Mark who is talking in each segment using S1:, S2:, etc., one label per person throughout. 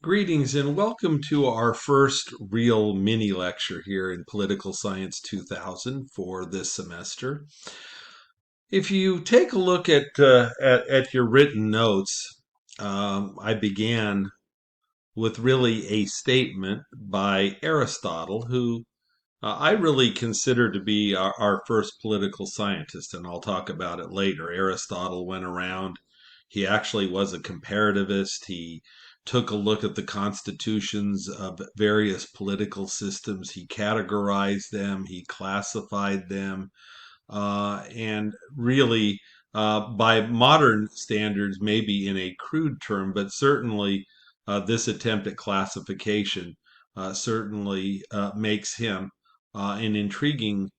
S1: Greetings and welcome to our first real mini lecture here in Political Science 2000 for this semester. If you take a look at your written notes, I began with really a statement by Aristotle, who I really consider to be our first political scientist, and I'll talk about it later. Aristotle went around, he actually was a comparativist. He took a look at the constitutions of various political systems, he categorized them, he classified them, and really, by modern standards, maybe in a crude term, but certainly this attempt at classification certainly makes him an intriguing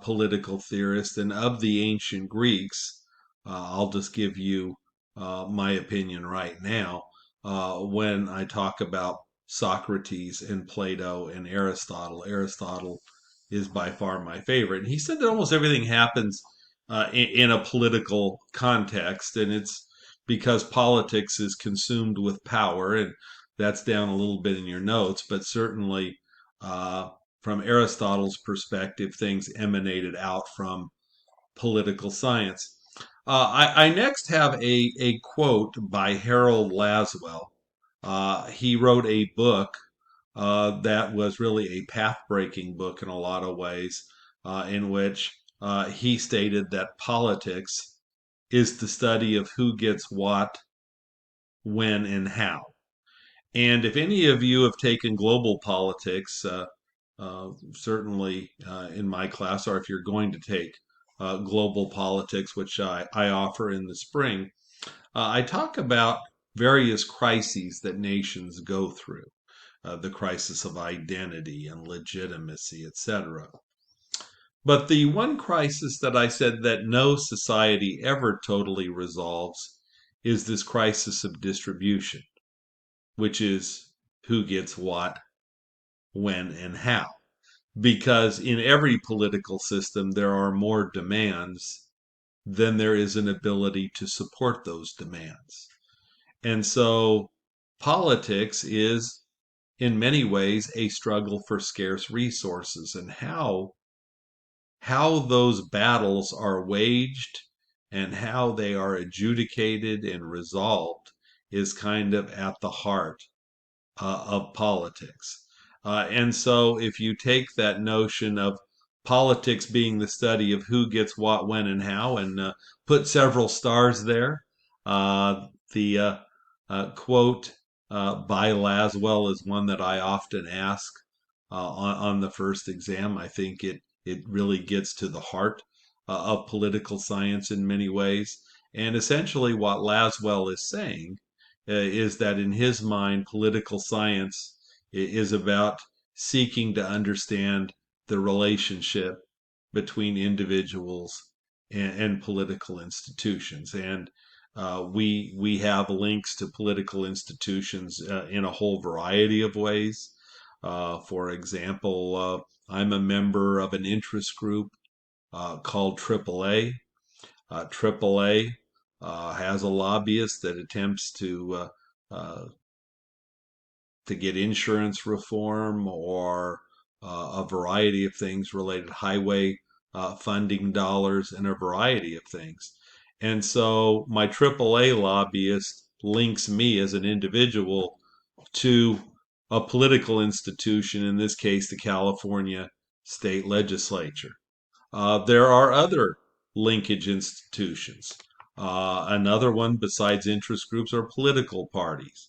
S1: political theorist. And of the ancient Greeks, I'll just give you my opinion right now when I talk about Socrates and Plato and Aristotle. Aristotle is by far my favorite. And he said that almost everything happens in a political context, and it's because politics is consumed with power, and that's down a little bit in your notes, but certainly uh, from Aristotle's perspective, things emanated out from political science. I next have a quote by Harold Laswell. He wrote a book that was really a path-breaking book in a lot of ways, in which he stated that politics is the study of who gets what, when, and how. And if any of you have taken global politics, certainly in my class, or if you're going to take global politics, which I offer in the spring, I talk about various crises that nations go through, the crisis of identity and legitimacy, etc. But the one crisis that I said that no society ever totally resolves is this crisis of distribution, which is who gets what, when, and how. Because in every political system, there are more demands than there is an ability to support those demands. And so politics is, in many ways, a struggle for scarce resources, and how those battles are waged and how they are adjudicated and resolved is kind of at the heart of politics. And so, if you take that notion of politics being the study of who gets what, when, and how, and put several stars there, the quote by Laswell is one that I often ask on the first exam. I think it really gets to the heart of political science in many ways. And essentially, what Laswell is saying is that in his mind, political science is about seeking to understand the relationship between individuals and political institutions. And we have links to political institutions in a whole variety of ways. For example, I'm a member of an interest group called AAA. AAA has a lobbyist that attempts uh, to get insurance reform or a variety of things related to highway funding dollars and a variety of things. And so my AAA lobbyist links me as an individual to a political institution, in this case, the California state legislature. There are other linkage institutions. Another one besides interest groups are political parties.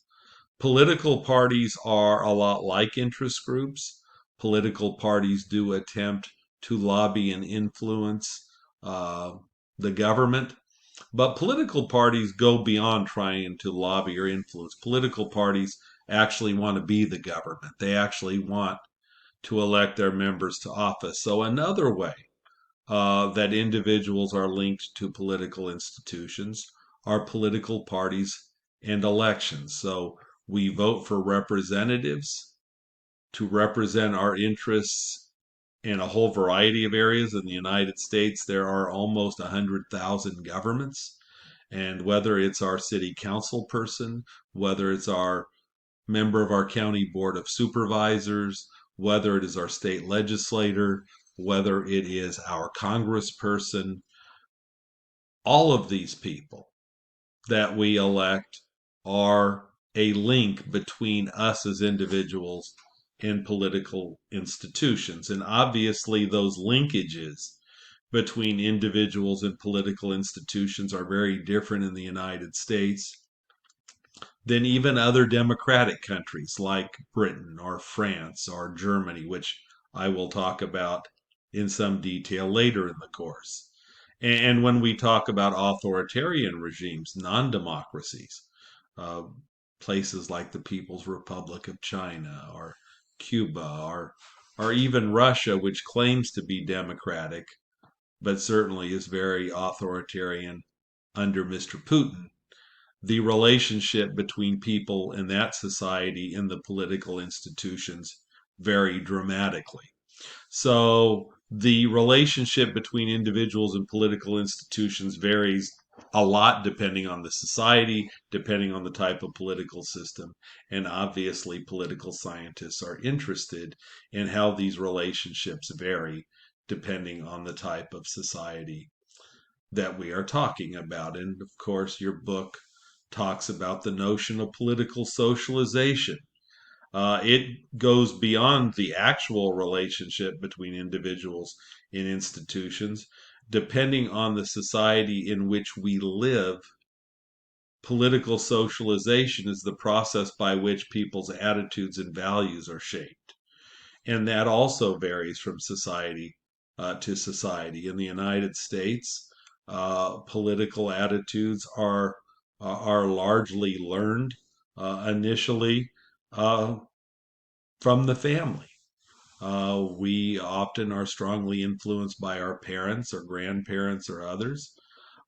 S1: Political parties are a lot like interest groups. Political parties do attempt to lobby and influence uh, the government, but political parties go beyond trying to lobby or influence. Political parties actually want to be the government. They actually want to elect their members to office. So another way that individuals are linked to political institutions are political parties and elections. So we vote for representatives to represent our interests in a whole variety of areas. In the United States, there are almost 100,000 governments. And whether it's our city council person, whether it's our member of our county board of supervisors, whether it is our state legislator, whether it is our congressperson, all of these people that we elect are a link between us as individuals and political institutions. And obviously, those linkages between individuals and political institutions are very different in the United States than even other democratic countries like Britain or France or Germany, which I will talk about in some detail later in the course. And when we talk about authoritarian regimes, non democracies, uh, places like the People's Republic of China or Cuba or even Russia, which claims to be democratic, but certainly is very authoritarian under Mr. Putin, the relationship between people in that society and the political institutions vary dramatically. So the relationship between individuals and political institutions varies a lot depending on the society, depending on the type of political system. And obviously, political scientists are interested in how these relationships vary depending on the type of society that we are talking about. And of course, your book talks about the notion of political socialization. It goes beyond the actual relationship between individuals and institutions. Depending on the society in which we live, political socialization is the process by which people's attitudes and values are shaped. And that also varies from society to society. In the United States, political attitudes are largely learned initially uh, from the family. We often are strongly influenced by our parents or grandparents or others,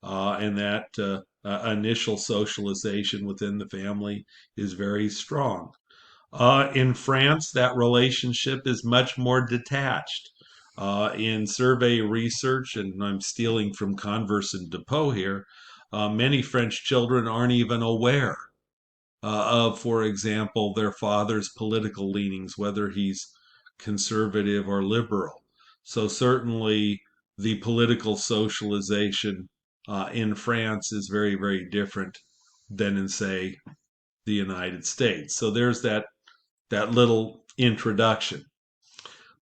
S1: and that initial socialization within the family is very strong. In France, that relationship is much more detached. In survey research, and I'm stealing from Converse and Depot here, many French children aren't even aware of, for example, their father's political leanings, whether he's conservative or liberal. So, certainly, the political socialization in France is very, very different than in, say, the United States. So, there's that little introduction.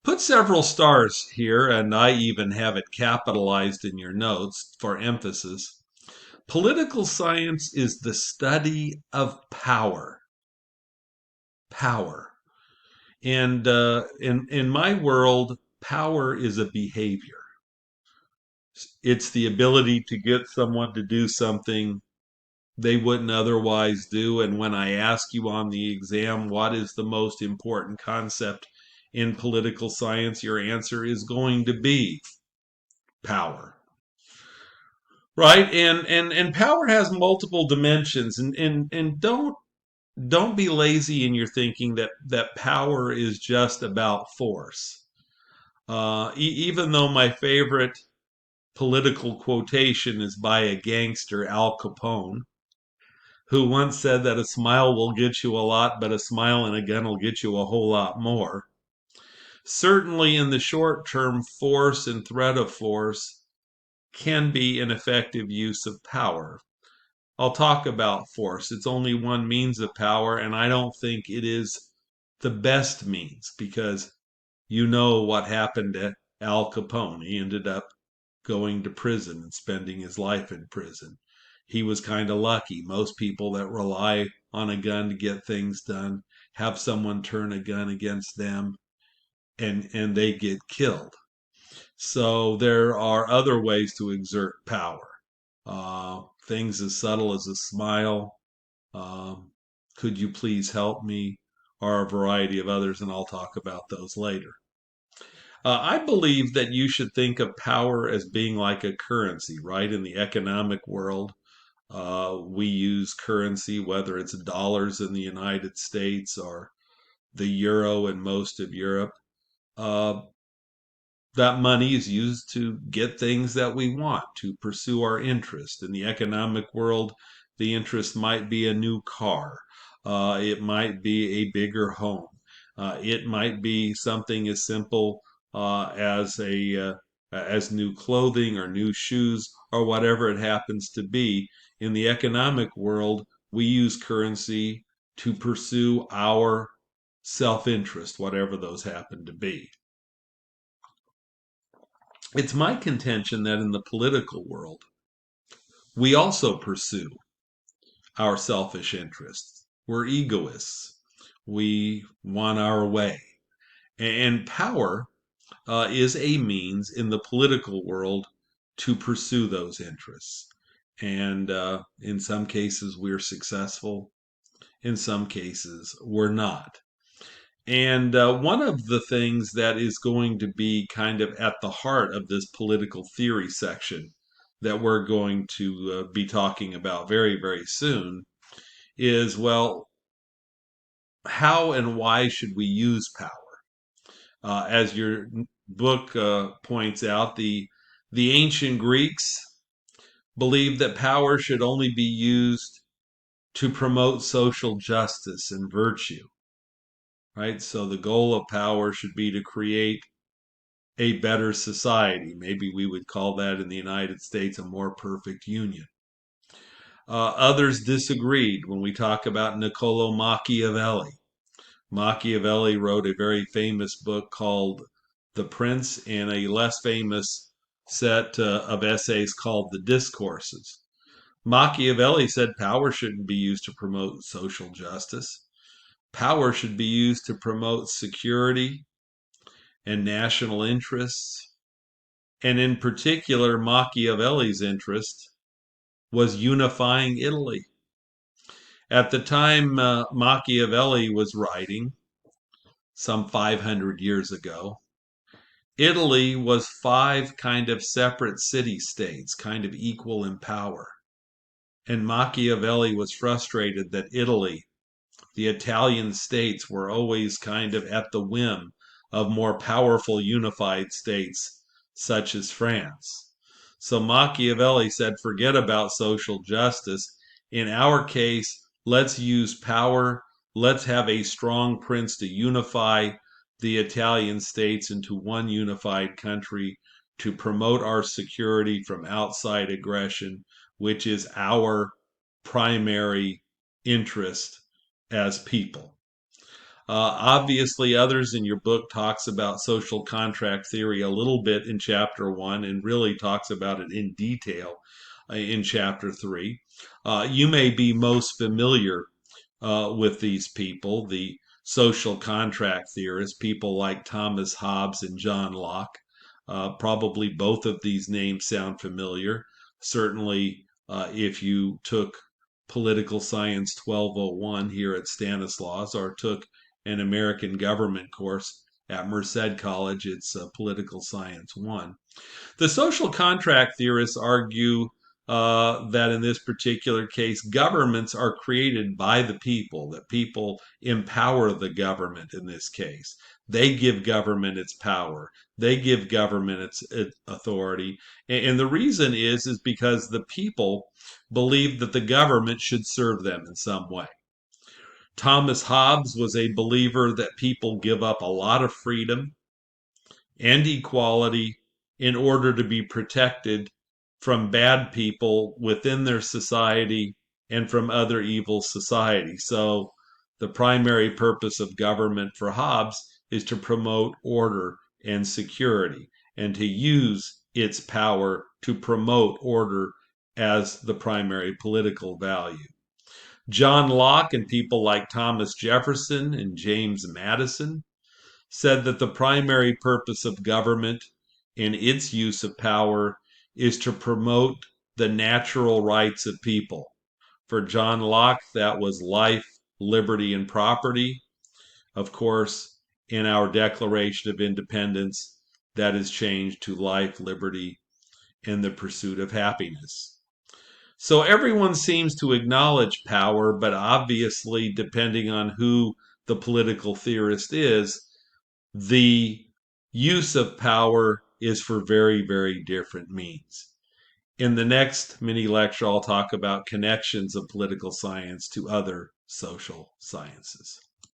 S1: Put several stars here, and I even have it capitalized in your notes for emphasis. Political science is the study of power. Power. And in my world, power is a behavior. It's the ability to get someone to do something they wouldn't otherwise do. And when I ask you on the exam, what is the most important concept in political science, your answer is going to be power. Right? And power has multiple dimensions. And don't be lazy in your thinking that power is just about force. Even though my favorite political quotation is by a gangster, Al Capone, who once said that a smile will get you a lot, but a smile and a gun will get you a whole lot more. Certainly, in the short term, force and threat of force can be an effective use of power. I'll talk about force. It's only one means of power, and I don't think it is the best means because you know what happened to Al Capone. He ended up going to prison and spending his life in prison. He was kind of lucky. Most people that rely on a gun to get things done have someone turn a gun against them and they get killed. So there are other ways to exert power. Things as subtle as a smile, um, could you please help me, or a variety of others, and I'll talk about those later. I believe that you should think of power as being like a currency, right? In the economic world, we use currency, whether it's dollars in the United States or the euro in most of Europe. Uh, that money is used to get things that we want, to pursue our interest. In the economic world, The interest might be a new car. It might be a bigger home. It might be something as simple as new clothing or new shoes or whatever it happens to be. In the economic world, we use currency to pursue our self-interest, whatever those happen to be. It's my contention that in the political world, we also pursue our selfish interests. We're egoists. We want our way. And power is a means in the political world to pursue those interests. And in some cases, we're successful. In some cases, we're not. And one of the things that is going to be kind of at the heart of this political theory section that we're going to be talking about very, very soon is, well, how and why should we use power? As your book points out, the ancient Greeks believed that power should only be used to promote social justice and virtue, right? So the goal of power should be to create a better society. Maybe we would call that in the United States a more perfect union. Others disagreed when we talk about Niccolo Machiavelli. Machiavelli wrote a very famous book called The Prince and a less famous set of essays called The Discourses. Machiavelli said power shouldn't be used to promote social justice. Power should be used to promote security and national interests. And in particular, Machiavelli's interest was unifying Italy. At the time Machiavelli was writing, some 500 years ago, Italy was five kind of separate city-states, kind of equal in power. And Machiavelli was frustrated that Italy, the Italian states, were always kind of at the whim of more powerful unified states such as France. So Machiavelli said, forget about social justice. In our case, let's use power. Let's have a strong prince to unify the Italian states into one unified country to promote our security from outside aggression, which is our primary interest as people. Obviously, others in your book talks about social contract theory a little bit in chapter 1 and really talks about it in detail in chapter 3. You may be most familiar with these people, the social contract theorists, people like Thomas Hobbes and John Locke. Probably both of these names sound familiar. Certainly, if you took Political Science 1201 here at Stanislaus or took an American government course at Merced College, it's Political Science 1. The social contract theorists argue that in this particular case, governments are created by the people, that people empower the government in this case. They give government its power. They give government its authority. And the reason is because the people believe that the government should serve them in some way. Thomas Hobbes was a believer that people give up a lot of freedom and equality in order to be protected from bad people within their society and from other evil society. So the primary purpose of government for Hobbes is to promote order and security and to use its power to promote order as the primary political value. John Locke and people like Thomas Jefferson and James Madison said that the primary purpose of government in its use of power is to promote the natural rights of people. For John Locke, that was life, liberty, and property. Of course, in our Declaration of Independence, that is changed to life, liberty, and the pursuit of happiness. So everyone seems to acknowledge power, but obviously, depending on who the political theorist is, the use of power is for very, very different means. In the next mini lecture, I'll talk about connections of political science to other social sciences.